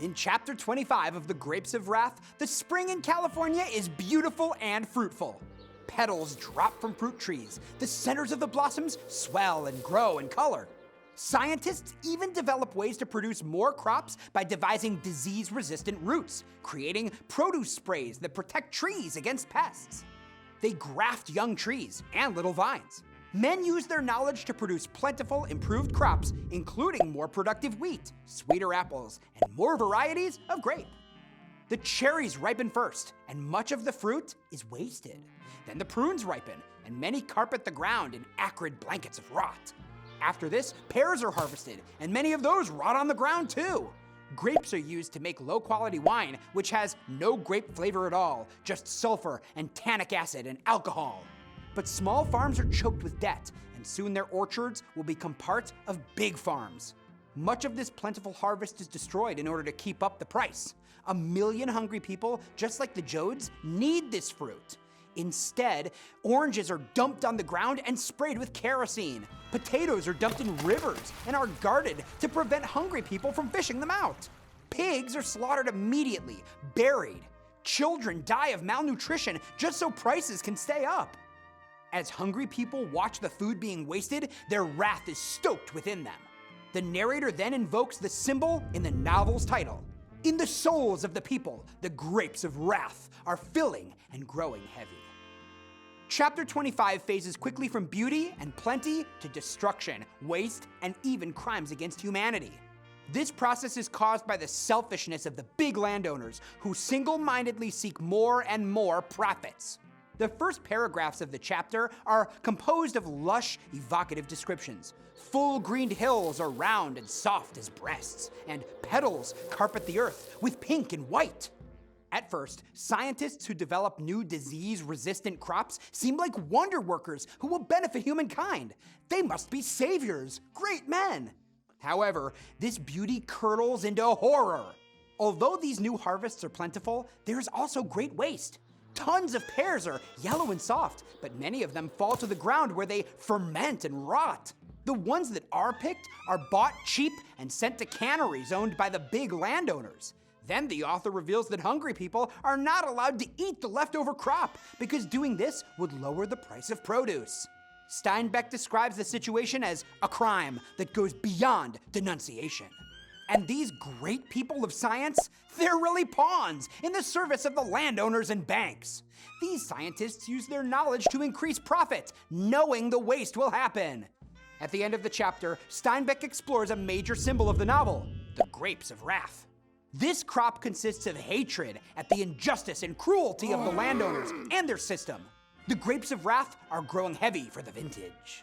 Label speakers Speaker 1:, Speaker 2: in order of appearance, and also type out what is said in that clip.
Speaker 1: In Chapter 25 of The Grapes of Wrath, the spring in California is beautiful and fruitful. Petals drop from fruit trees. The centers of the blossoms swell and grow in color. Scientists even develop ways to produce more crops by devising disease-resistant roots, creating produce sprays that protect trees against pests. They graft young trees and little vines. Men use their knowledge to produce plentiful, improved crops, including more productive wheat, sweeter apples, and more varieties of grape. The cherries ripen first, and much of the fruit is wasted. Then the prunes ripen, and many carpet the ground in acrid blankets of rot. After this, pears are harvested, and many of those rot on the ground too. Grapes are used to make low-quality wine, which has no grape flavor at all, just sulfur and tannic acid and alcohol. But small farms are choked with debt, and soon their orchards will become part of big farms. Much of this plentiful harvest is destroyed in order to keep up the price. 1 million hungry people, just like the Joads, need this fruit. Instead, oranges are dumped on the ground and sprayed with kerosene. Potatoes are dumped in rivers and are guarded to prevent hungry people from fishing them out. Pigs are slaughtered immediately, buried. Children die of malnutrition just so prices can stay up. As hungry people watch the food being wasted, their wrath is stoked within them. The narrator then invokes the symbol in the novel's title. In the souls of the people, the grapes of wrath are filling and growing heavy. Chapter 25 phases quickly from beauty and plenty to destruction, waste, and even crimes against humanity. This process is caused by the selfishness of the big landowners who single-mindedly seek more and more profits. The first paragraphs of the chapter are composed of lush, evocative descriptions. Full-greened hills are round and soft as breasts, and petals carpet the earth with pink and white. At first, scientists who develop new disease-resistant crops seem like wonder workers who will benefit humankind. They must be saviors, great men. However, this beauty curdles into horror. Although these new harvests are plentiful, there is also great waste. Tons of pears are yellow and soft, but many of them fall to the ground where they ferment and rot. The ones that are picked are bought cheap and sent to canneries owned by the big landowners. Then the author reveals that hungry people are not allowed to eat the leftover crop because doing this would lower the price of produce. Steinbeck describes the situation as a crime that goes beyond denunciation. And these great people of science, they're really pawns in the service of the landowners and banks. These scientists use their knowledge to increase profit, knowing the waste will happen. At the end of the chapter, Steinbeck explores a major symbol of the novel, the grapes of wrath. This crop consists of hatred at the injustice and cruelty of the landowners and their system. The grapes of wrath are growing heavy for the vintage.